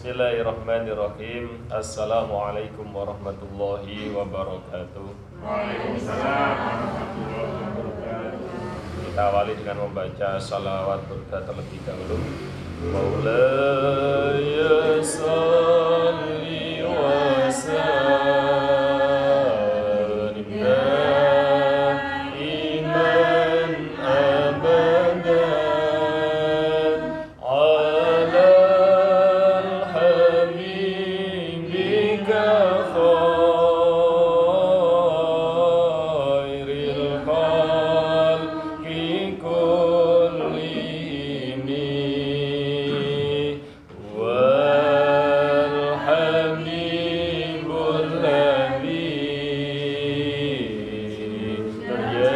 Bismillahirrahmanirrahim. Assalamualaikum warahmatullahi wabarakatuh. Waalaikumsalam warahmatullahi wabarakatuh. Kita awali dengan membaca salawat berkah terlebih dahulu. Maulaya salli wa sallim daiman abadan ala habibika khairil khalqi kullihim wal habibul ladzi tarja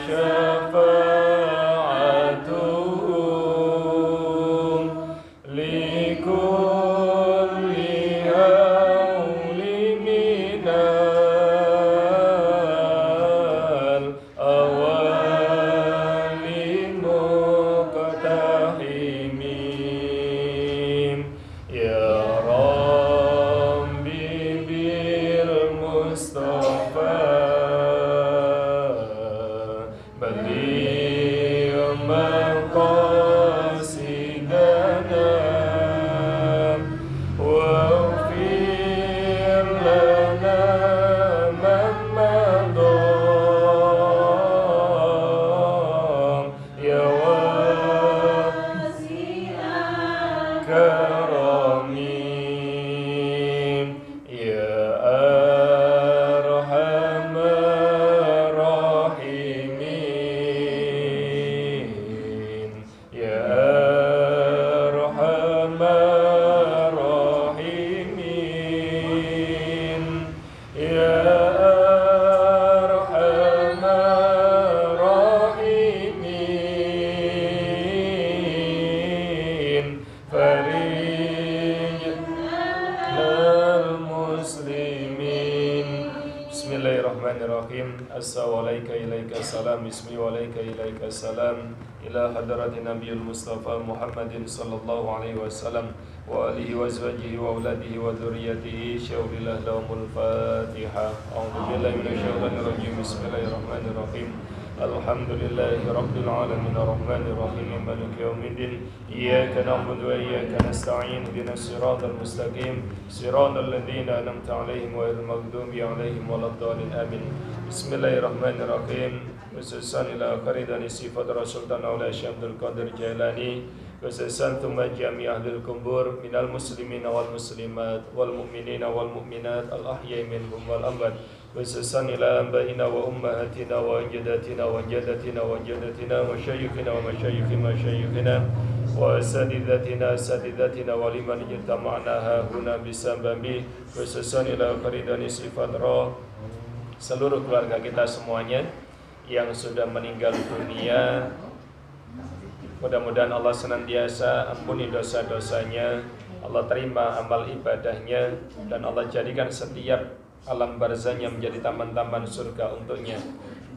syafa'atuhum likulli hauli minal awali muqtahimim ya Rabbi bil Mustafa beliau maqasidana waghfir lana ma madha ya wasi'al karamim ya arhamar rahimin ya arhamar rahimin ya arhamar rahimin farij al-muslimin. Bismillahirrahmanirrahim. Assalamualaikum ilaika salam. Bismi wa alaika ilaika salam. Ila hadratin Nabiyul Mustafa Muhammadin sallallahu alaihi wasallam wa alihi wa azwajihi wa auladihi wa dzurriyyatihi. Syaurillah lahumul Fatihah. A'udzu billahi minasyaitonir rajim. Bismillahirrahmanirrahim. Alhamdulillahi rabbil alamin arrahmanir rahim maliki yaumiddin iyyaka na'budu wa iyyaka nasta'in ihdinas siratal mustaqim siratal ladzina an'amta 'alaihim ghairil maghdubi 'alaihim waladdallin amin. Bismillahirrahmanirrahim. Khususan ila qaridani sifat Rasul Tanawla Syamdul Qadir Jailani khususan thumma jami' ahlul kubur minal muslimina wal muslimat wal mu'minina wal mu'minat al ahya'i minhum wal amwat khususan ila abaina wa ummahatina wa jaddatina wa jaddatina wa jaddatina wa syayyikhina wa masyayikhi masyayikhina wa asatidatina wa liman jitama'na huna bisababi khususan ila qaridani sifat roh seluruh keluarga kita semuanya yang sudah meninggal dunia. Mudah-mudahan Allah senantiasa ampuni dosa-dosanya, Allah terima amal ibadahnya, dan Allah jadikan setiap alam barzahnya menjadi taman-taman surga untuknya.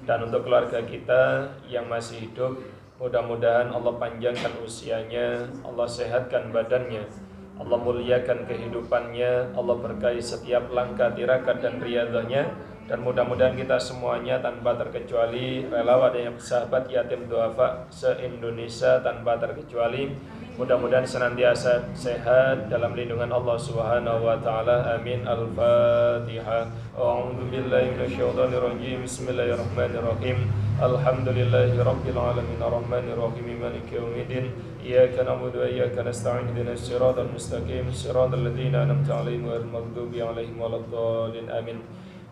Dan untuk keluarga kita yang masih hidup, mudah-mudahan Allah panjangkan usianya, Allah sehatkan badannya, Allah muliakan kehidupannya, Allah berkahi setiap langkah tirakat dan riyadhahnya. Dan mudah-mudahan kita semuanya tanpa terkecuali relawan dan sahabat yatim duafa se-Indonesia tanpa terkecuali mudah-mudahan senantiasa sehat dalam lindungan Allah Subhanahu wa taala. Amin. Al-Fatihah. A'udzu billahi minasyaitonir rajim. Bismillahirrahmanirrahim. Alhamdulillahirabbil alamin arrahmanir rahim maliki yaumiddin. Iyyaka na'budu wa iyyaka nasta'in ihdinas siratal mustaqim siratal ladzina an'amta 'alaihim ghairil maghdubi 'alaihim waladdallin. Amin.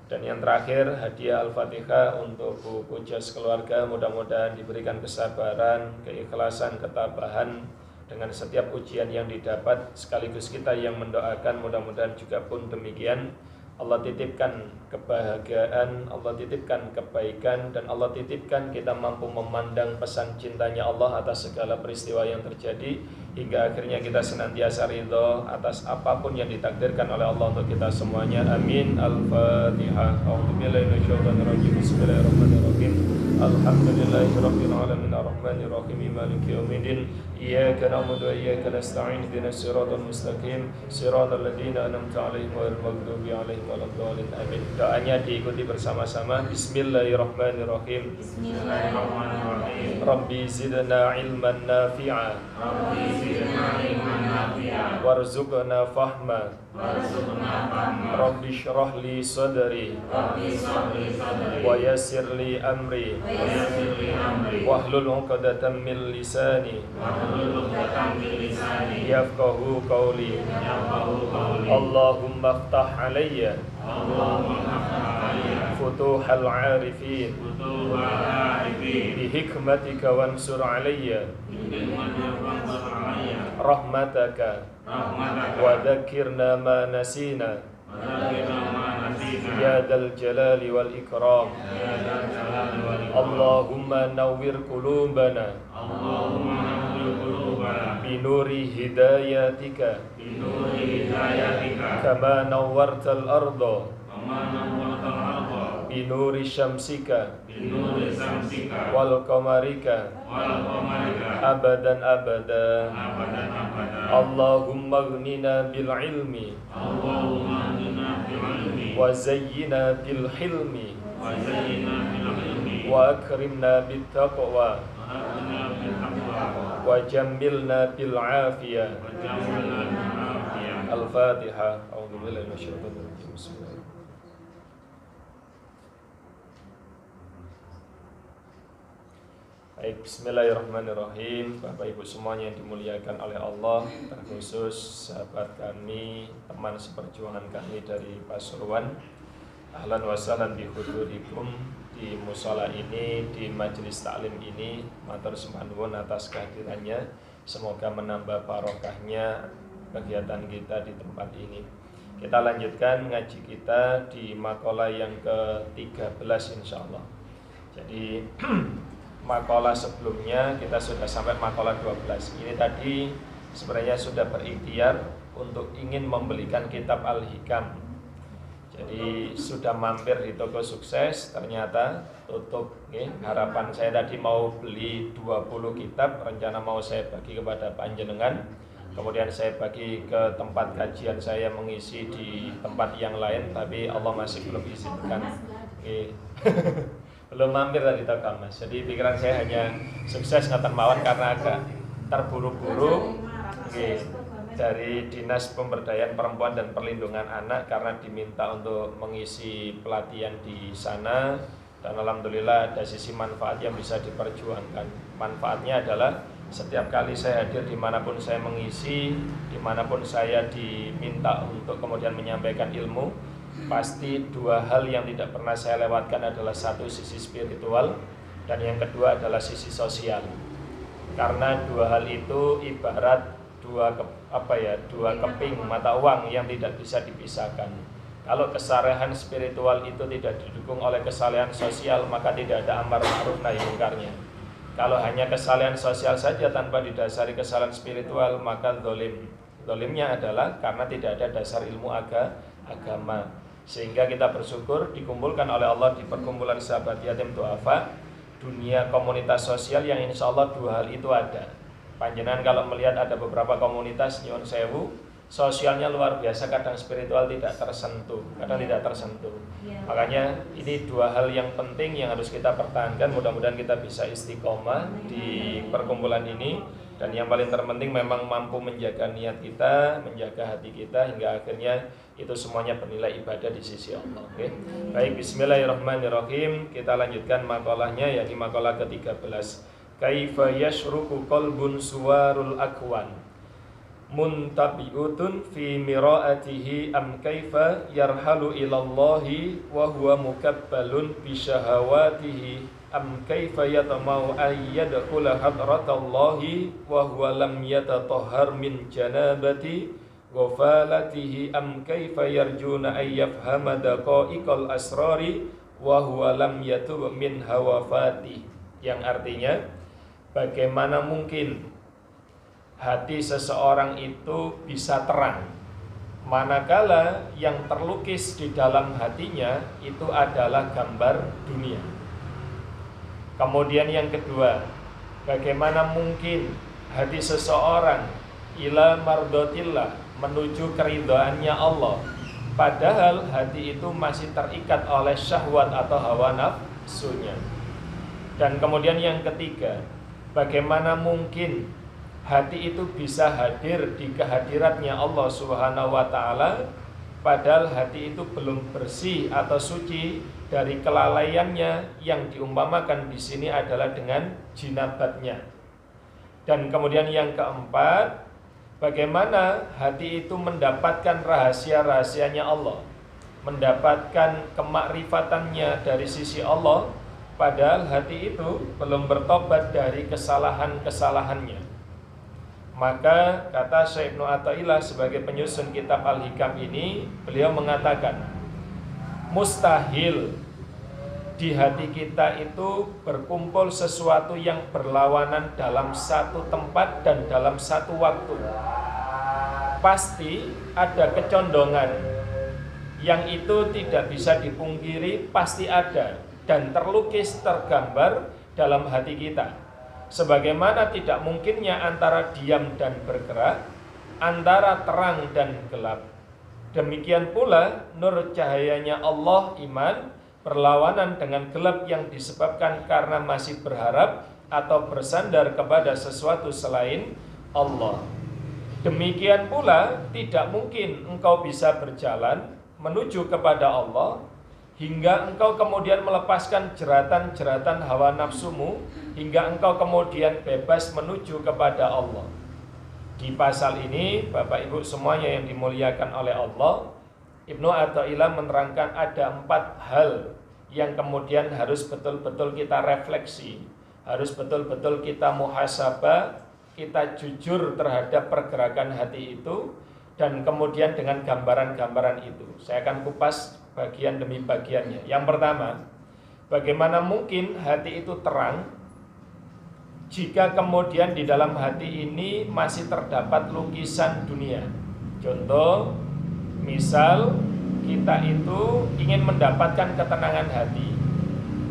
Dan yang terakhir hadiah Al-Fatihah untuk Bu Pujas keluarga, mudah-mudahan diberikan kesabaran, keikhlasan, ketabahan dengan setiap ujian yang didapat, sekaligus kita yang mendoakan mudah-mudahan juga pun demikian. Allah titipkan kebahagiaan, Allah titipkan kebaikan, dan Allah titipkan kita mampu memandang pesan cintanya Allah atas segala peristiwa yang terjadi, hingga akhirnya kita senantiasa ridho atas apapun yang ditakdirkan oleh Allah untuk kita semuanya. Amin. Al-Fatihah. A'udzubillahi minasyaitonir rajim. Bismillahirrahmanirrahim. Alhamdulillahirabbil alamin arrahmanir rahim maliki yaumiddin. إياك نعبد وإياك نستعين اهدنا الصراط المستقيم صراط الذين أنعمت عليهم غير المغضوب عليهم ولا الضالين آمين. Doanya diikuti bersama-sama. Bismillahirrahmanirrahim. Bismillahirrahmanirrahim. Rabbi zidna ilman nafi'a Rabbi zidna ilman nafi'a warzuqna fahma warzuqna fahma. Rabbi shrah li sadri Rabbi shrah li sadri wa yassir li amri wa yassir li amri wahlul 'uqdatam min lisani wahlul 'uqdatam min lisani yafqahu qawli. yafqahu qawli. Allahumma iftah alayya Allahumma iftah alayya futuhal 'arifin futuhal 'arifin bi hikmatika wansur alayya bi hikmatika wansur alayya rahmataka rahmataka wa dhakkirna ma nasina wa dhakkirna ma nasina ya dzal jalali wal ikram. ya dzal jalali wal ikram. Allahumma nawwir qulubana Allahumma nawwir qulubana bi nuri hidayatika bi nuri hidayatika kama nawwartal arda kama nawwartal arda bi nuri syamsika bi nuri samsika wal qamarika wal qamarika abadan abada. abadan abada. Allahumma aghnina bil ilmi Allahumma aghnina bil ilmi wa zayyina bil hilmi wa zayyina bil ilmi wa akrimna bit taqwa wa aghnina bil taqwa wa jammilna bil afiyah. wa jammilna bil afiyah. Al-Fatihah. A'udzu billahi minasyaitonir rajim. Bismillahirrahmanirrahim. Baik, bismillahirrahmanirrahim. Bapak Ibu semuanya yang dimuliakan oleh Allah, terkhusus sahabat kami, teman seperjuangan kami dari Pasuruan. Ahlan wa sahlan bi hudurikum di musala ini, di majelis taklim ini. Matur sembah nuwun atas kehadirannya. Semoga menambah barokahnya kegiatan kita di tempat ini. Kita lanjutkan ngaji kita di makalah yang ke-13 insyaallah. Jadi makalah sebelumnya kita sudah sampai makalah 12. Ini tadi sebenarnya sudah berikhtiar untuk ingin membelikan kitab Al-Hikam. Jadi sudah mampir di toko sukses, ternyata tutup. Harapan saya tadi mau beli 20 kitab, rencana mau saya bagi kepada panjenengan. Kemudian saya bagi ke tempat kajian saya mengisi di tempat yang lain, tapi Allah masih belum izinkan. Belum mampir tadi toko Mas. Jadi pikiran saya hanya sukses ngatan mawon karena agak terburu-buru dari Dinas Pemberdayaan Perempuan dan Perlindungan Anak karena diminta untuk mengisi pelatihan di sana, dan alhamdulillah ada sisi manfaat yang bisa diperjuangkan. Manfaatnya adalah setiap kali saya hadir dimanapun saya mengisi, dimanapun saya diminta untuk kemudian menyampaikan ilmu, pasti dua hal yang tidak pernah saya lewatkan adalah satu sisi spiritual dan yang kedua adalah sisi sosial. Karena dua hal itu ibarat dua keping mata uang yang tidak bisa dipisahkan. Kalau kesalehan spiritual itu tidak didukung oleh kesalehan sosial, maka tidak ada amar ma'ruf nahi mungkarnya. Kalau hanya kesalehan sosial saja tanpa didasari kesalehan spiritual, maka zalim. Zalimnya adalah karena tidak ada dasar ilmu agama. Sehingga kita bersyukur dikumpulkan oleh Allah di perkumpulan sahabat yatim duafa, dunia komunitas sosial yang insya Allah dua hal itu ada. Panjenengan kalau melihat ada beberapa komunitas nyuwun sewu, sosialnya luar biasa, kadang spiritual tidak tersentuh, kadang tidak tersentuh. Makanya ini dua hal yang penting yang harus kita pertahankan. Mudah-mudahan kita bisa istiqomah di perkumpulan ini. Dan yang paling terpenting memang mampu menjaga niat kita, menjaga hati kita, hingga akhirnya itu semuanya bernilai ibadah di sisi Allah. Okay? Baik, bismillahirrahmanirrahim. Kita lanjutkan makalahnya, yakni makalah ke-13. Kaifa yashruku qalbun suwarul akwan muntabi'utun fi mira'atihi am kaifa yarhalu ilallahi wa huwa mukabbalun bi syahawatihi am kaifa yatamau ayyadkhula hadratallahi wa huwa lam yatatahhar min janabati ghafalatihi am kaifa yarjuna ayyafhama daqaiqal asrari wa huwa lam yatub min hawafati. Yang artinya, bagaimana mungkin hati seseorang itu bisa terang manakala yang terlukis di dalam hatinya itu adalah gambar dunia. Kemudian yang kedua, bagaimana mungkin hati seseorang ila mardotillah, menuju keridhaannya Allah, padahal hati itu masih terikat oleh syahwat atau hawa nafsunya. Dan kemudian yang ketiga, bagaimana mungkin hati itu bisa hadir di kehadiratnya Allah Subhanahu wa taala padahal hati itu belum bersih atau suci dari kelalaiannya yang diumpamakan di sini adalah dengan jinabatnya. Dan kemudian yang keempat, bagaimana hati itu mendapatkan rahasia-rahasianya Allah, mendapatkan kemakrifatannya dari sisi Allah padahal hati itu belum bertobat dari kesalahan-kesalahannya. Maka kata Syekh Ibnu Athaillah sebagai penyusun kitab Al-Hikam ini, beliau mengatakan mustahil di hati kita itu berkumpul sesuatu yang berlawanan dalam satu tempat dan dalam satu waktu. Pasti ada kecondongan yang itu tidak bisa dipungkiri, pasti ada dan terlukis tergambar dalam hati kita. Sebagaimana tidak mungkinnya antara diam dan bergerak, antara terang dan gelap. Demikian pula nur cahayanya Allah iman berlawanan dengan gelap yang disebabkan karena masih berharap atau bersandar kepada sesuatu selain Allah. Demikian pula tidak mungkin engkau bisa berjalan menuju kepada Allah hingga engkau kemudian melepaskan jeratan-jeratan hawa nafsumu, hingga engkau kemudian bebas menuju kepada Allah. Di pasal ini, Bapak Ibu semuanya yang dimuliakan oleh Allah, Ibnu Athaillah menerangkan ada 4 hal yang kemudian harus betul-betul kita refleksi, harus betul-betul kita muhasabah, kita jujur terhadap pergerakan hati itu, dan kemudian dengan gambaran-gambaran itu. Saya akan kupas bagian demi bagiannya. Yang pertama, bagaimana mungkin hati itu terang jika kemudian di dalam hati ini masih terdapat lukisan dunia. Contoh, misal kita itu ingin mendapatkan ketenangan hati,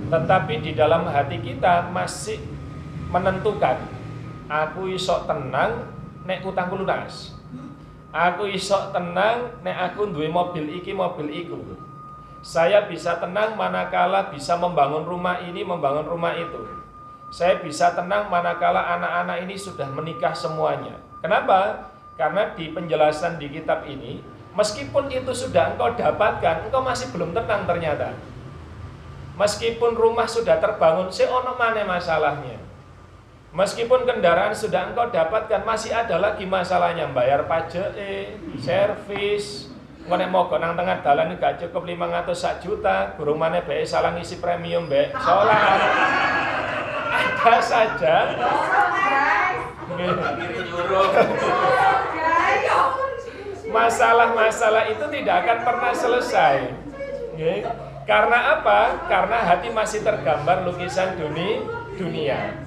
tetapi di dalam hati kita masih menentukan, aku iso tenang nek utangku lunas, aku iso tenang nek aku duwe mobil iki mobil iku. Saya bisa tenang manakala bisa membangun rumah ini, membangun rumah itu. Saya bisa tenang manakala anak-anak ini sudah menikah semuanya. Kenapa? Karena di penjelasan di kitab ini, meskipun itu sudah engkau dapatkan, engkau masih belum tenang ternyata. Meskipun rumah sudah terbangun, ono maneh masalahnya. Meskipun kendaraan sudah engkau dapatkan, masih ada lagi masalahnya. Bayar pajak, servis. Nek mogok nang tengah dalan gak cukup 500 juta, burung maneh bae salah ngisi premium mbek. Solar. Ada saja. Masalah-masalah itu tidak akan pernah selesai. Karena apa? Karena hati masih tergambar lukisan dunia.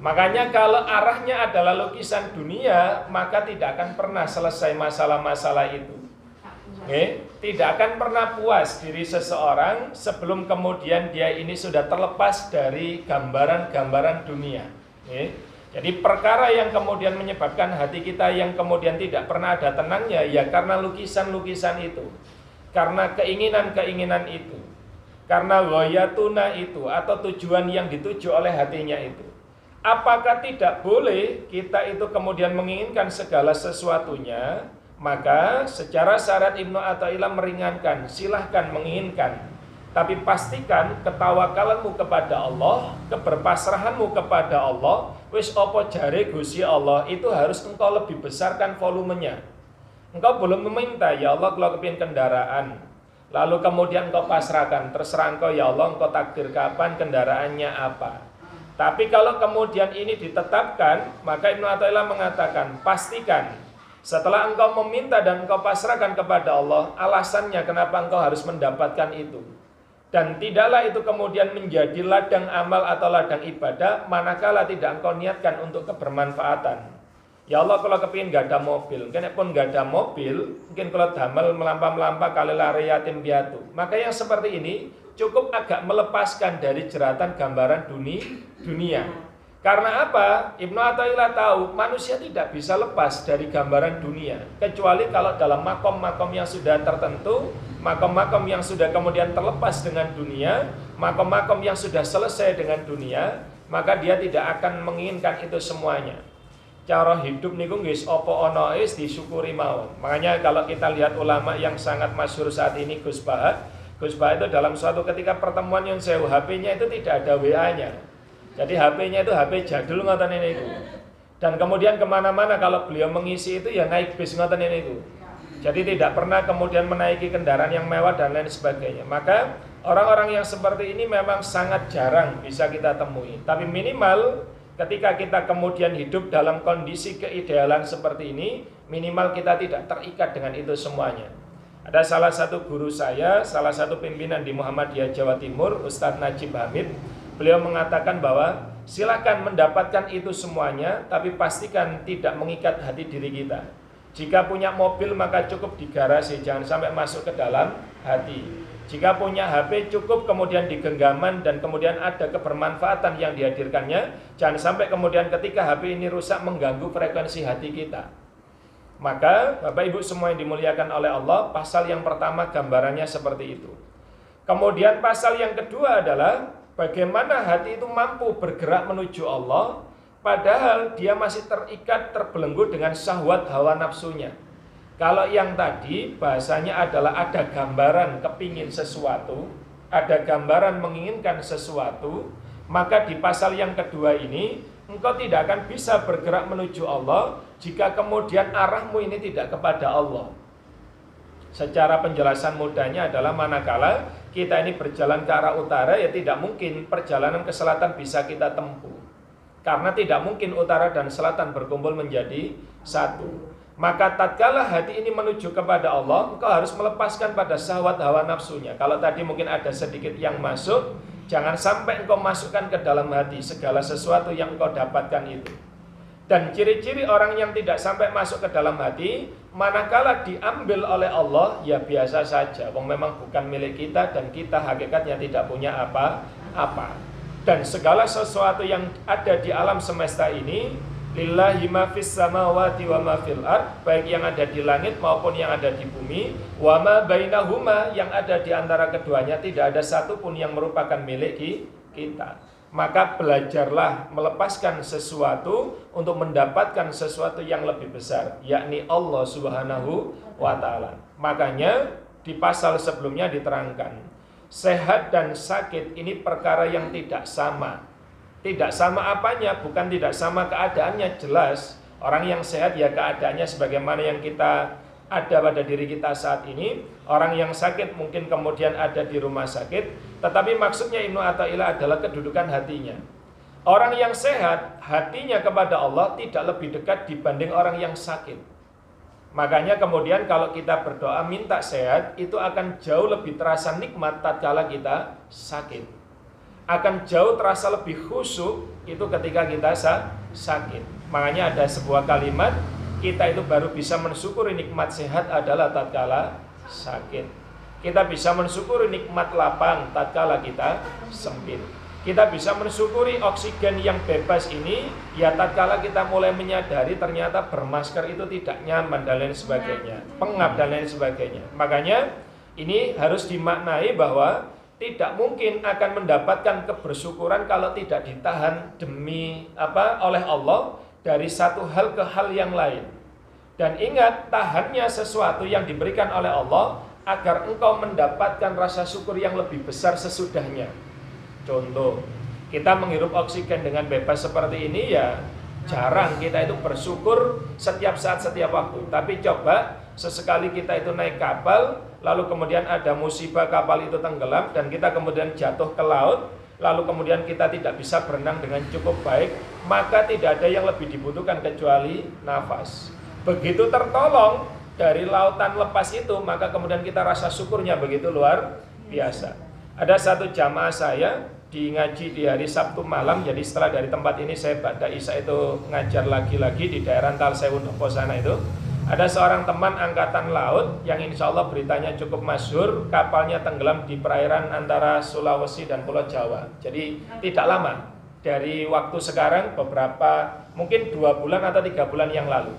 Makanya kalau arahnya adalah lukisan dunia, maka tidak akan pernah selesai masalah-masalah itu. Tidak akan pernah puas diri seseorang sebelum kemudian dia ini sudah terlepas dari gambaran-gambaran dunia. Jadi perkara yang kemudian menyebabkan hati kita yang kemudian tidak pernah ada tenangnya, ya karena lukisan-lukisan itu, karena keinginan-keinginan itu, karena ghayatuna itu atau tujuan yang dituju oleh hatinya itu. Apakah tidak boleh kita itu kemudian menginginkan segala sesuatunya? Maka secara syarat Ibnu Athaillah meringankan, silahkan menginginkan, tapi pastikan ketawakalanmu kepada Allah, keberpasrahanmu kepada Allah, wis opo jare Gusti Allah, itu harus engkau lebih besarkan volumenya. Engkau belum meminta, ya Allah kalau kepingin kendaraan, lalu kemudian engkau pasrahkan, terserah engkau ya Allah, engkau takdir kapan kendaraannya apa. Tapi kalau kemudian ini ditetapkan, maka Ibnu Athaillah mengatakan, pastikan setelah engkau meminta dan engkau pasrahkan kepada Allah, alasannya kenapa engkau harus mendapatkan itu. Dan tidaklah itu kemudian menjadi ladang amal atau ladang ibadah manakala tidak engkau niatkan untuk kebermanfaatan. Ya Allah kalau kepingin gak ada mobil, kena pun gak ada mobil, mungkin kalau damel melampah-melampah kali lari yatim piatu. Maka yang seperti ini cukup agak melepaskan dari jeratan gambaran dunia. Karena apa? Ibnu Athaillah tahu manusia tidak bisa lepas dari gambaran dunia, kecuali kalau dalam makom-makom yang sudah tertentu, makom-makom yang sudah kemudian terlepas dengan dunia, makom-makom yang sudah selesai dengan dunia, maka dia tidak akan menginginkan itu semuanya. Cara hidup niku nggih apa ana is disyukuri mawon. Makanya kalau kita lihat ulama yang sangat masyhur saat ini, Gus Bah itu dalam suatu ketika pertemuan yang sewu HP-nya itu tidak ada WA-nya. Jadi HP-nya itu HP jadul ngoten niku. Dan kemudian kemana-mana kalau beliau mengisi itu ya naik bis ngoten niku. Jadi tidak pernah kemudian menaiki kendaraan yang mewah dan lain sebagainya. Maka orang-orang yang seperti ini memang sangat jarang bisa kita temui. Tapi minimal ketika kita kemudian hidup dalam kondisi keidealan seperti ini, minimal kita tidak terikat dengan itu semuanya. Ada salah satu guru saya, salah satu pimpinan di Muhammadiyah Jawa Timur, Ustadz Najib Hamid. Beliau mengatakan bahwa silakan mendapatkan itu semuanya, tapi pastikan tidak mengikat hati diri kita. Jika punya mobil maka cukup di garasi, jangan sampai masuk ke dalam hati. Jika punya HP cukup kemudian di genggaman dan kemudian ada kebermanfaatan yang dihadirkannya, jangan sampai kemudian ketika HP ini rusak mengganggu frekuensi hati kita. Maka Bapak Ibu semua yang dimuliakan oleh Allah, pasal yang pertama gambarannya seperti itu. Kemudian pasal yang kedua adalah bagaimana hati itu mampu bergerak menuju Allah, padahal dia masih terikat, terbelenggu dengan syahwat hawa nafsunya. Kalau yang tadi bahasanya adalah ada gambaran kepingin sesuatu, ada gambaran menginginkan sesuatu, maka di pasal yang kedua ini, engkau tidak akan bisa bergerak menuju Allah jika kemudian arahmu ini tidak kepada Allah. Secara penjelasan mudahnya adalah manakala kita ini berjalan ke arah utara, ya tidak mungkin perjalanan ke selatan bisa kita tempuh. Karena tidak mungkin utara dan selatan berkumpul menjadi satu. Maka tatkala hati ini menuju kepada Allah, engkau harus melepaskan pada syahwat hawa nafsunya. Kalau tadi mungkin ada sedikit yang masuk, jangan sampai engkau masukkan ke dalam hati segala sesuatu yang engkau dapatkan itu. Dan ciri-ciri orang yang tidak sampai masuk ke dalam hati, manakala diambil oleh Allah, ya biasa saja. Wong memang bukan milik kita dan kita hakikatnya tidak punya apa-apa. Dan segala sesuatu yang ada di alam semesta ini, lillahi ma fis samawati wa ma fil ard, baik yang ada di langit maupun yang ada di bumi, wa ma bainahuma, yang ada di antara keduanya, tidak ada satupun yang merupakan milik kita. Maka belajarlah melepaskan sesuatu untuk mendapatkan sesuatu yang lebih besar, yakni Allah Subhanahu wa ta'ala. Makanya di pasal sebelumnya diterangkan, sehat dan sakit ini perkara yang tidak sama. Tidak sama apanya, bukan tidak sama keadaannya, jelas. Orang yang sehat ya keadaannya sebagaimana yang kita ada pada diri kita saat ini. Orang yang sakit mungkin kemudian ada di rumah sakit. Tetapi maksudnya Ibnu Athaillah adalah kedudukan hatinya. Orang yang sehat, hatinya kepada Allah tidak lebih dekat dibanding orang yang sakit. Makanya kemudian kalau kita berdoa minta sehat, itu akan jauh lebih terasa nikmat tatkala kita sakit. Akan jauh terasa lebih khusyuk itu ketika kita sakit. Makanya ada sebuah kalimat, kita itu baru bisa mensyukuri nikmat sehat adalah tatkala sakit. Kita bisa mensyukuri nikmat lapang tatkala kita sempit. Kita bisa mensyukuri oksigen yang bebas ini ya tatkala kita mulai menyadari ternyata bermasker itu tidak nyaman dan lain sebagainya, pengap dan lain sebagainya. Makanya ini harus dimaknai bahwa tidak mungkin akan mendapatkan kebersyukuran kalau tidak ditahan oleh Allah dari satu hal ke hal yang lain. Dan ingat, tahannya sesuatu yang diberikan oleh Allah agar engkau mendapatkan rasa syukur yang lebih besar sesudahnya. Contoh, kita menghirup oksigen dengan bebas seperti ini ya jarang kita itu bersyukur setiap saat, setiap waktu. Tapi coba sesekali kita itu naik kapal, lalu kemudian ada musibah kapal itu tenggelam dan kita kemudian jatuh ke laut, lalu kemudian kita tidak bisa berenang dengan cukup baik, maka tidak ada yang lebih dibutuhkan kecuali nafas. Begitu tertolong dari lautan lepas itu, maka kemudian kita rasa syukurnya begitu luar biasa. Ada satu jamaah saya di ngaji di hari Sabtu malam, jadi setelah dari tempat ini saya pada Isya itu ngajar lagi-lagi di daerah Talsewu sana itu. Ada seorang teman angkatan laut yang insya Allah beritanya cukup masyhur, kapalnya tenggelam di perairan antara Sulawesi dan Pulau Jawa. Jadi tidak lama. dari waktu sekarang beberapa mungkin 2 bulan atau 3 bulan yang lalu.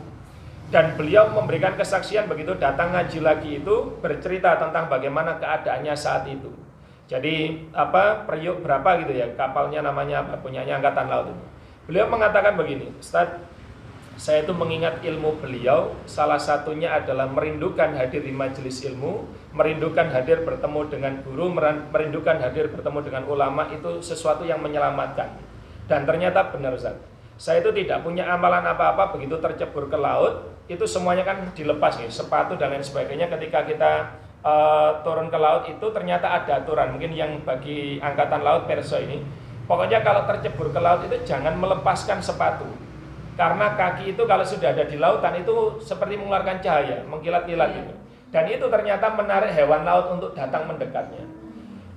Dan beliau memberikan kesaksian begitu datang ngaji lagi itu bercerita tentang bagaimana keadaannya saat itu. Jadi periuk berapa gitu ya, kapalnya namanya apa, punyanya Angkatan Laut itu. Beliau mengatakan begini, Ustaz, saya itu mengingat ilmu beliau, salah satunya adalah merindukan hadir di majelis ilmu, merindukan hadir bertemu dengan guru, merindukan hadir bertemu dengan ulama, itu sesuatu yang menyelamatkan. Dan ternyata benar, Ustaz. Saya itu tidak punya amalan apa-apa, begitu tercebur ke laut, itu semuanya kan dilepas nih, sepatu dan lain sebagainya. Ketika kita turun ke laut itu ternyata ada aturan, mungkin yang bagi Angkatan Laut Perso ini, pokoknya kalau tercebur ke laut itu jangan melepaskan sepatu. Karena kaki itu kalau sudah ada di lautan itu seperti mengeluarkan cahaya, mengkilat-kilat gitu. Dan itu ternyata menarik hewan laut untuk datang mendekatnya.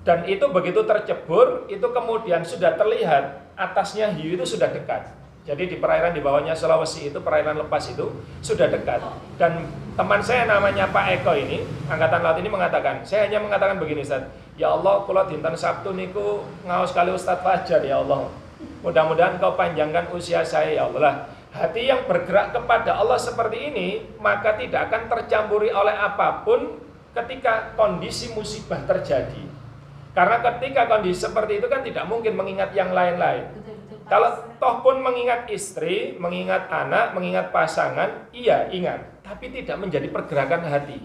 Dan itu begitu tercebur, itu kemudian sudah terlihat atasnya hiu itu sudah dekat. Jadi di perairan di bawahnya Sulawesi itu, perairan lepas itu sudah dekat. Dan teman saya namanya Pak Eko ini, Angkatan Laut ini mengatakan, saya hanya mengatakan begini, Ustaz, ya Allah, kalau dinten Sabtu niku ngaos kali Ustaz Fajar, ya Allah. Mudah-mudahan kau panjangkan usia saya, ya Allah. Hati yang bergerak kepada Allah seperti ini, maka tidak akan tercampuri oleh apapun ketika kondisi musibah terjadi. Karena ketika kondisi seperti itu kan tidak mungkin mengingat yang lain-lain. Kalau toh pun mengingat istri, mengingat anak, mengingat pasangan, iya ingat, tapi tidak menjadi pergerakan hati.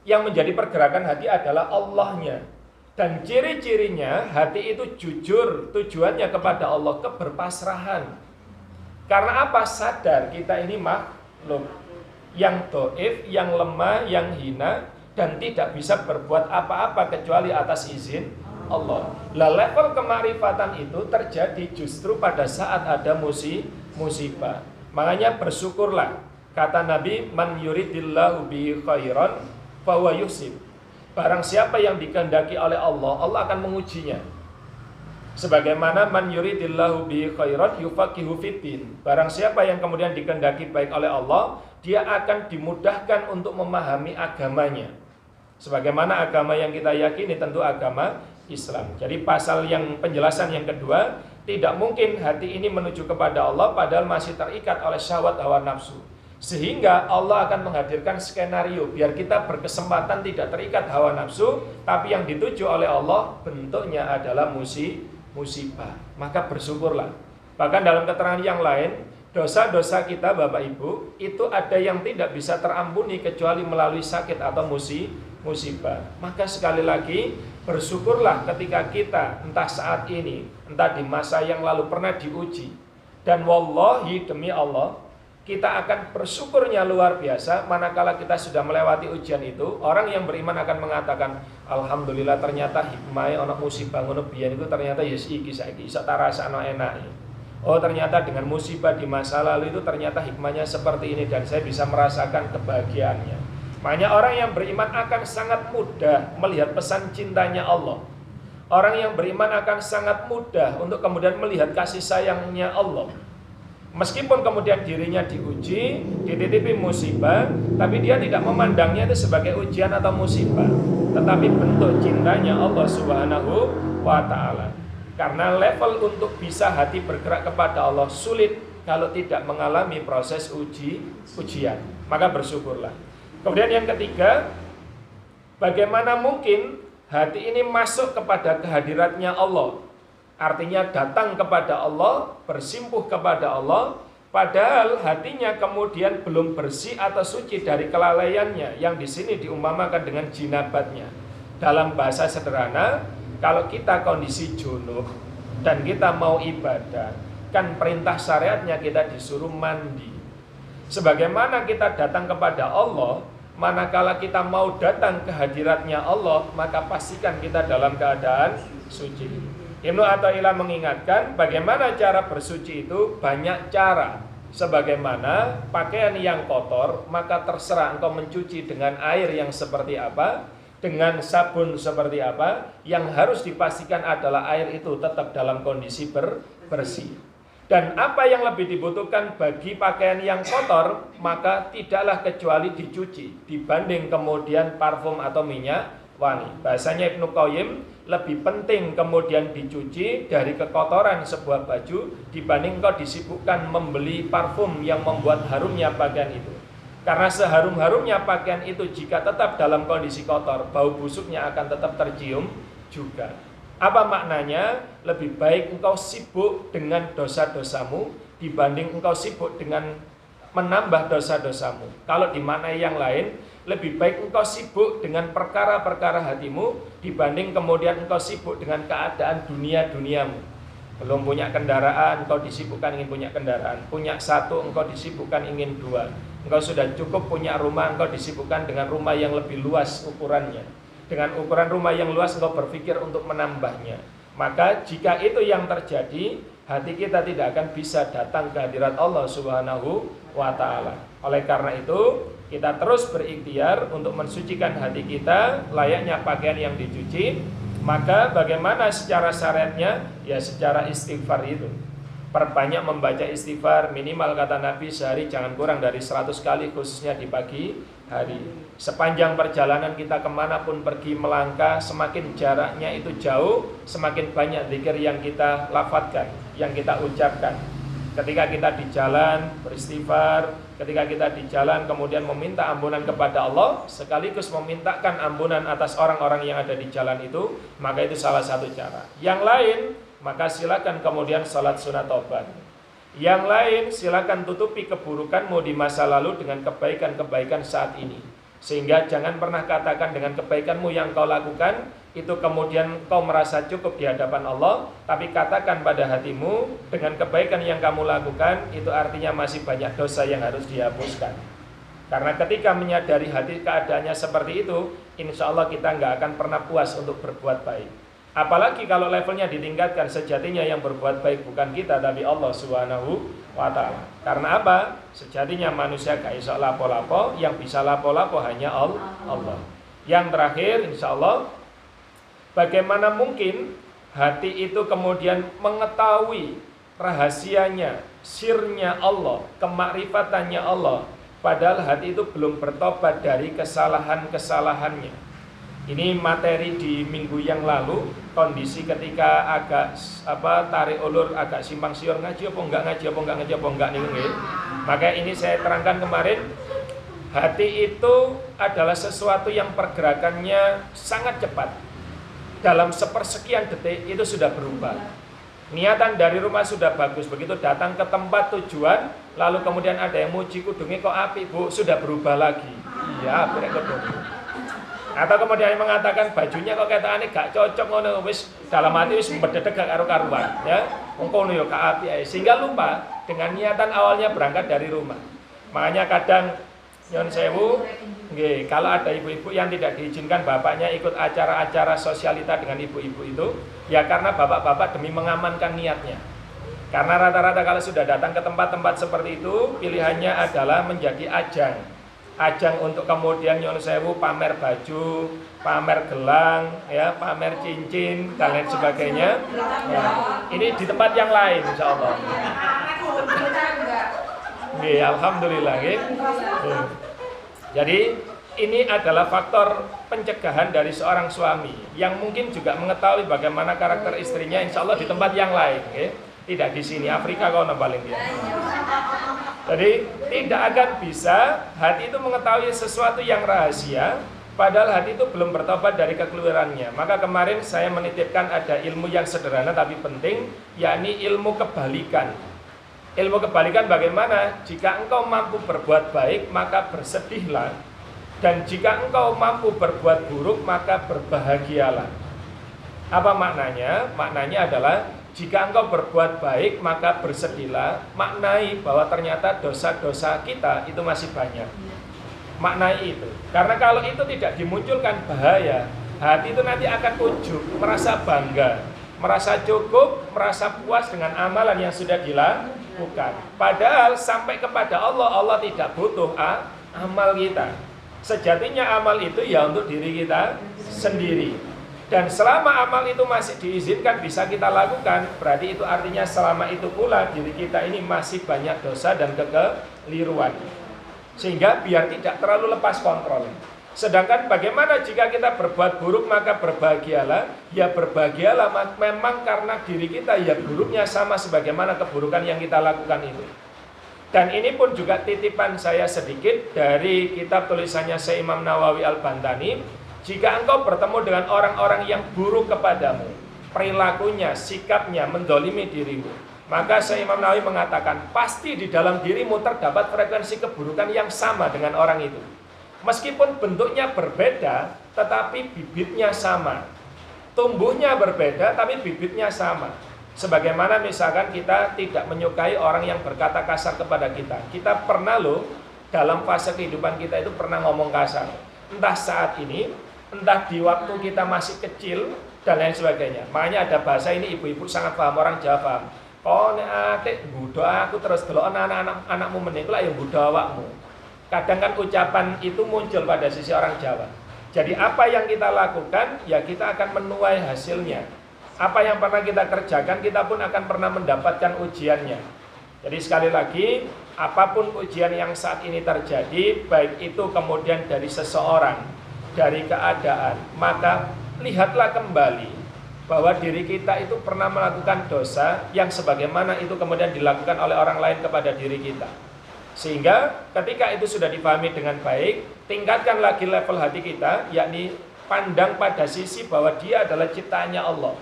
Yang menjadi pergerakan hati adalah Allahnya. Dan ciri-cirinya hati itu jujur, tujuannya kepada Allah, keberpasrahan. Karena apa? Sadar kita ini makhluk yang dhaif, yang lemah, yang hina, dan tidak bisa berbuat apa-apa kecuali atas izin Allah. Lah level kemarifatan itu terjadi justru pada saat ada musibah. Makanya bersyukurlah. Kata Nabi, man yuridillahu bi khairan fahuwa yusib. Barang siapa yang dikehendaki oleh Allah, Allah akan mengujinya. Sebagaimana man yuridillahu bi khairan yufaqihu fiddin. Barang siapa yang kemudian dikehendaki baik oleh Allah, dia akan dimudahkan untuk memahami agamanya. Sebagaimana agama yang kita yakini tentu agama Islam. Jadi pasal yang penjelasan yang kedua, tidak mungkin hati ini menuju kepada Allah padahal masih terikat oleh syahwat hawa nafsu. Sehingga Allah akan menghadirkan skenario biar kita berkesempatan tidak terikat hawa nafsu, tapi yang dituju oleh Allah bentuknya adalah musibah. Maka bersyukurlah. Bahkan dalam keterangan yang lain, dosa-dosa kita Bapak Ibu itu ada yang tidak bisa terampuni kecuali melalui sakit atau musibah. Maka sekali lagi bersyukurlah ketika kita entah saat ini, entah di masa yang lalu pernah diuji. Dan wallahi demi Allah, kita akan bersyukurnya luar biasa manakala kita sudah melewati ujian itu. Orang yang beriman akan mengatakan, alhamdulillah ternyata hikmahnya ana musibah ngono biyen itu ternyata yes iki saiki iso ta rasakno enak. Oh ternyata dengan musibah di masa lalu itu ternyata hikmahnya seperti ini dan saya bisa merasakan kebahagiaannya. Makanya orang yang beriman akan sangat mudah melihat pesan cintanya Allah. Orang yang beriman akan sangat mudah untuk kemudian melihat kasih sayangnya Allah. Meskipun kemudian dirinya diuji, dititipi musibah, tapi dia tidak memandangnya itu sebagai ujian atau musibah, tetapi bentuk cintanya Allah Subhanahu wa ta'ala. Karena level untuk bisa hati bergerak kepada Allah sulit kalau tidak mengalami proses ujian. Maka bersyukurlah. Kemudian yang ketiga, bagaimana mungkin hati ini masuk kepada kehadiratnya Allah? Artinya datang kepada Allah, bersimpuh kepada Allah, padahal hatinya kemudian belum bersih atau suci dari kelalaiannya, yang di sini diumpamakan dengan jinabatnya. Dalam bahasa sederhana, kalau kita kondisi junub dan kita mau ibadah, kan perintah syariatnya kita disuruh mandi. Sebagaimana kita datang kepada Allah, manakala kita mau datang ke hadiratnya Allah, maka pastikan kita dalam keadaan suci. Ibnu Athaillah mengingatkan bagaimana cara bersuci itu banyak cara. Sebagaimana pakaian yang kotor, maka terserah engkau mencuci dengan air yang seperti apa, dengan sabun seperti apa. Yang harus dipastikan adalah air itu tetap dalam kondisi bersih. Dan apa yang lebih dibutuhkan bagi pakaian yang kotor, maka tidaklah kecuali dicuci dibanding kemudian parfum atau minyak wangi. Bahasanya Ibnu Qayyim, lebih penting kemudian dicuci dari kekotoran sebuah baju dibanding engkau disibukkan membeli parfum yang membuat harumnya pakaian itu. Karena seharum-harumnya pakaian itu jika tetap dalam kondisi kotor, bau busuknya akan tetap tercium juga. Apa maknanya? Lebih baik engkau sibuk dengan dosa-dosamu dibanding engkau sibuk dengan menambah dosa-dosamu. Kalau dimaknai yang lain, lebih baik engkau sibuk dengan perkara-perkara hatimu dibanding kemudian engkau sibuk dengan keadaan dunia-duniamu. Belum punya kendaraan, engkau disibukkan ingin punya kendaraan. Punya satu, engkau disibukkan ingin dua. Engkau sudah cukup punya rumah, engkau disibukkan dengan rumah yang lebih luas ukurannya. Dengan ukuran rumah yang luas, engkau berpikir untuk menambahnya. Maka jika itu yang terjadi, hati kita tidak akan bisa datang ke hadirat Allah Subhanahu wa ta'ala. Oleh karena itu, kita terus berikhtiar untuk mensucikan hati kita layaknya pakaian yang dicuci. Maka bagaimana secara syariatnya? Ya secara istighfar itu. Perbanyak membaca istighfar, minimal kata Nabi sehari jangan kurang dari 100 kali, khususnya di pagi hari. Sepanjang perjalanan kita kemanapun pergi melangkah, semakin jaraknya itu jauh, semakin banyak zikir yang kita lafadzkan, yang kita ucapkan. Ketika kita di jalan beristighfar, ketika kita di jalan kemudian meminta ampunan kepada Allah, sekaligus memintakan ampunan atas orang-orang yang ada di jalan itu, maka itu salah satu cara. Yang lain, maka silakan kemudian salat sunat taubat. Yang lain, silakan tutupi keburukanmu di masa lalu dengan kebaikan-kebaikan saat ini. Sehingga jangan pernah katakan dengan kebaikanmu yang kau lakukan itu kemudian kau merasa cukup di hadapan Allah, tapi katakan pada hatimu dengan kebaikan yang kamu lakukan itu artinya masih banyak dosa yang harus dihapuskan. Karena ketika menyadari hati keadaannya seperti itu, insya Allah kita nggak akan pernah puas untuk berbuat baik. Apalagi kalau levelnya ditingkatkan, sejatinya yang berbuat baik bukan kita tapi Allah Subhanahu wa ta'ala. Karena apa? Sejatinya manusia gak bisa lapo-lapo, yang bisa lapo-lapo hanya Allah. Yang terakhir insya Allah, bagaimana mungkin hati itu kemudian mengetahui rahasianya, sirnya Allah, kemakrifatannya Allah, padahal hati itu belum bertobat dari kesalahan-kesalahannya. Ini materi di minggu yang lalu, kondisi ketika agak tarik ulur, agak simpang siur, ngaji apa enggak nih. Maka ini saya terangkan kemarin, hati itu adalah sesuatu yang pergerakannya sangat cepat. Dalam sepersekian detik itu sudah berubah. Niatan dari rumah sudah bagus, begitu datang ke tempat tujuan, lalu kemudian ada yang muji, kudungnya kok api bu, sudah berubah lagi. Iya, berikut. Atau kemudian mengatakan bajunya kok ketane gak cocok ngono, wis dalam hati wis mbededeg gak karu-karuan, ya. Wong kono yo gak apik ae, sehingga lupa dengan niatan awalnya berangkat dari rumah. Makanya kadang nyon sewu, nggih, kalau ada ibu-ibu yang tidak diizinkan bapaknya ikut acara-acara sosialita dengan ibu-ibu itu, ya karena bapak-bapak demi mengamankan niatnya. Karena rata-rata kalau sudah datang ke tempat-tempat seperti itu, pilihannya adalah menjadi ajang untuk kemudian nyon sewu pamer baju, pamer gelang, ya, pamer cincin dan lain sebagainya. Ya, ini di tempat yang lain insya Allah. Nggih, alhamdulillah nggih. Jadi ini adalah faktor pencegahan dari seorang suami yang mungkin juga mengetahui bagaimana karakter istrinya insya Allah di tempat yang lain, nggih. Tidak di sini, Afrika kau paling dia. Jadi tidak akan bisa hati itu mengetahui sesuatu yang rahasia, padahal hati itu belum bertobat dari kekeliruannya. Maka kemarin saya menitipkan ada ilmu yang sederhana tapi penting, yakni ilmu kebalikan. Ilmu kebalikan bagaimana? Jika engkau mampu berbuat baik, maka bersedihlah. Dan jika engkau mampu berbuat buruk, maka berbahagialah. Apa maknanya? Maknanya adalah jika engkau berbuat baik, maka bersedihlah. Maknai bahwa ternyata dosa-dosa kita itu masih banyak. Maknai itu. Karena kalau itu tidak dimunculkan bahaya, hati itu nanti akan ujub, merasa bangga, merasa cukup, merasa puas dengan amalan yang sudah dilakukan. Padahal sampai kepada Allah, Allah tidak butuh amal kita. Sejatinya amal itu ya untuk diri kita sendiri. Dan selama amal itu masih diizinkan bisa kita lakukan, berarti itu artinya selama itu pula diri kita ini masih banyak dosa dan kekeliruan. Sehingga biar tidak terlalu lepas kontrol. Sedangkan bagaimana jika kita berbuat buruk maka berbahagialah? Ya berbahagialah memang karena diri kita ya buruknya sama sebagaimana keburukan yang kita lakukan itu. Dan ini pun juga titipan saya sedikit dari kitab tulisannya Syekh Imam Nawawi Al-Bantani. Jika engkau bertemu dengan orang-orang yang buruk kepadamu, perilakunya, sikapnya mendolimi dirimu, maka Syekh Imam Nawawi mengatakan pasti di dalam dirimu terdapat frekuensi keburukan yang sama dengan orang itu. Meskipun bentuknya berbeda, tetapi bibitnya sama. Tumbuhnya berbeda, tapi bibitnya sama. Sebagaimana misalkan kita tidak menyukai orang yang berkata kasar kepada kita. Kita pernah loh, dalam fase kehidupan kita itu pernah ngomong kasar. Entah saat ini, entah di waktu kita masih kecil, dan lain sebagainya. Makanya ada bahasa ini ibu-ibu sangat paham, orang Jawa paham. Oh, nek atik budo aku terus delok anak-anakmu menika lah yang budo awakmu. Kadang kan ucapan itu muncul pada sisi orang Jawa. Jadi apa yang kita lakukan, ya kita akan menuai hasilnya. Apa yang pernah kita kerjakan, kita pun akan pernah mendapatkan ujiannya. Jadi sekali lagi, apapun ujian yang saat ini terjadi, baik itu kemudian dari seseorang, dari keadaan, maka lihatlah kembali bahwa diri kita itu pernah melakukan dosa yang sebagaimana itu kemudian dilakukan oleh orang lain kepada diri kita. Sehingga ketika itu sudah dipahami dengan baik, tingkatkan lagi level hati kita, yakni pandang pada sisi bahwa dia adalah ciptaannya Allah.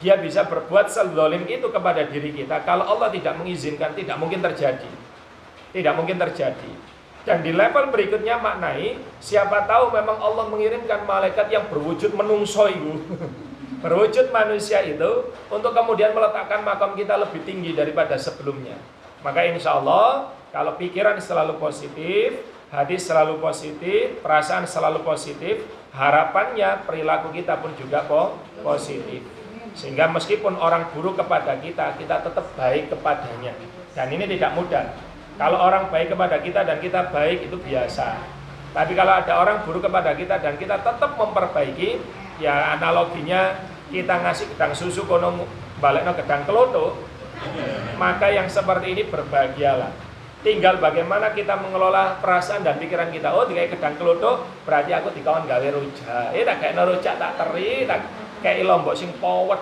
Dia bisa berbuat sezzalim itu kepada diri kita. Kalau Allah tidak mengizinkan, tidak mungkin terjadi. Tidak mungkin terjadi. Dan di level berikutnya maknai, siapa tahu memang Allah mengirimkan malaikat yang berwujud menungso itu, berwujud manusia itu, untuk kemudian meletakkan makam kita lebih tinggi daripada sebelumnya. Maka insya Allah, kalau pikiran selalu positif, hati selalu positif, perasaan selalu positif, harapannya perilaku kita pun juga positif. Sehingga meskipun orang buruk kepada kita, kita tetap baik kepadanya. Dan ini tidak mudah. Kalau orang baik kepada kita dan kita baik itu biasa. Tapi kalau ada orang buruk kepada kita dan kita tetap memperbaiki, ya analoginya kita ngasih gedang susu kono balekno gedang keloto, maka yang seperti ini berbahagialah. Tinggal bagaimana kita mengelola perasaan dan pikiran kita. Oh, kayak gedang keloto, berarti aku dikawan gawe rujak. Tak kayak rujak tak teri, tak kayak lombok sing powet.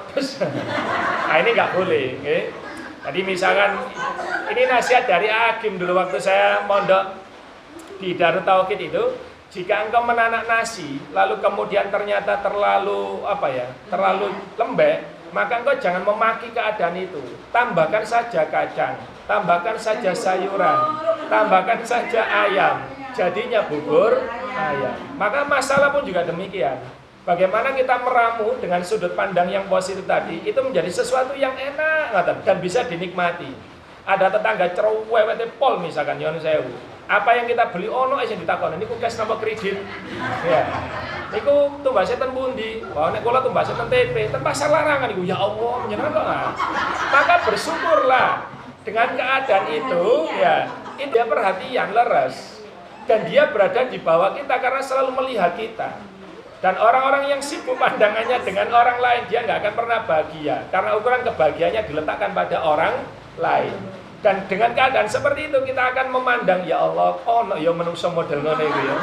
Nah, ini nggak boleh. Okay? Jadi misalkan ini nasihat dari Agim dulu waktu saya mondok di Darut Tauhid itu, jika engkau menanak nasi, lalu kemudian ternyata terlalu terlalu lembek, maka engkau jangan memaki keadaan itu. Tambahkan saja kacang, tambahkan saja sayuran, tambahkan saja ayam, jadinya bubur ayam. Maka masalah pun juga demikian. Bagaimana kita meramu dengan sudut pandang yang positif tadi, itu menjadi sesuatu yang enak dan bisa dinikmati. Ada tetangga cerewete pol misalkan, nyon sewu. Apa yang kita beli ono aja ditakoni, niku cash napa kredit? Ya. Niku tumbase ten pundi? Wah nek kula tumbase ten TP, ten pasar larangan niku. Ya Allah, menyenangkan. Maka bersyukurlah dengan keadaan itu, ya. Itu dia perhatian leres. Dan dia berada di bawah kita karena selalu melihat kita. Dan orang-orang yang sibuk pandangannya dengan orang lain, dia nggak akan pernah bahagia. Karena ukuran kebahagiaannya diletakkan pada orang lain. Dan dengan keadaan seperti itu kita akan memandang, ya Allah, ya menungso model ngono iku ya.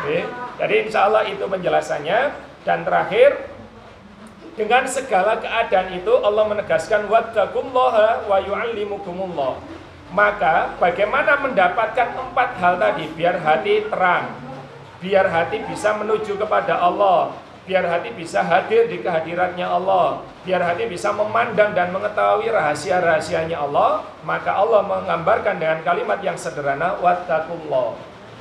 Oke. Jadi insya Allah itu penjelasannya. Dan terakhir, dengan segala keadaan itu Allah menegaskan wattaqullaha wa yu'allimukumullah. Maka bagaimana mendapatkan 4 hal tadi biar hati terang, biar hati bisa menuju kepada Allah, biar hati bisa hadir di kehadiratnya Allah, biar hati bisa memandang dan mengetahui rahasia-rahasianya Allah. Maka Allah menggambarkan dengan kalimat yang sederhana, wattaqullah.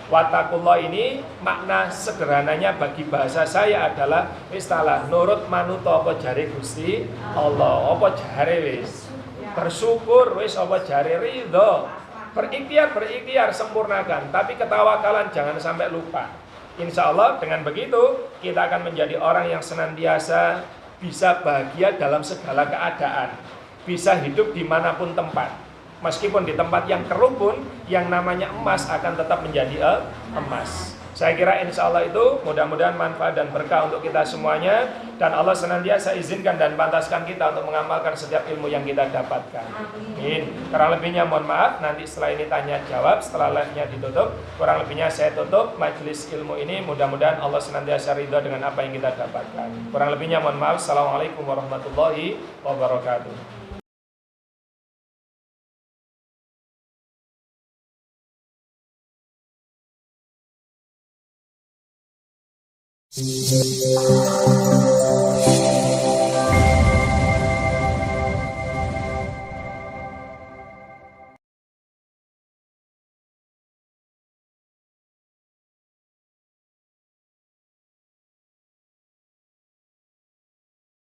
Wattaqullah ini makna sederhananya bagi bahasa saya adalah istilah nurut manuto apa jare Gusti Allah, apa jare wis bersyukur, wis apa jare ridho, berikhtiar sempurnakan, tapi ketawakalan jangan sampai lupa. Insya Allah dengan begitu kita akan menjadi orang yang senantiasa bisa bahagia dalam segala keadaan, bisa hidup dimanapun tempat. Meskipun di tempat yang keruh pun yang namanya emas akan tetap menjadi emas. Saya kira insya Allah itu mudah-mudahan manfaat dan berkah untuk kita semuanya. Dan Allah senantiasa izinkan dan pantaskan kita untuk mengamalkan setiap ilmu yang kita dapatkan. Amin. Kurang lebihnya mohon maaf, nanti setelah ini tanya jawab, setelah live-nya ditutup. Kurang lebihnya saya tutup majelis ilmu ini. Mudah-mudahan Allah senantiasa ridha dengan apa yang kita dapatkan. Kurang lebihnya mohon maaf. Assalamualaikum warahmatullahi wabarakatuh.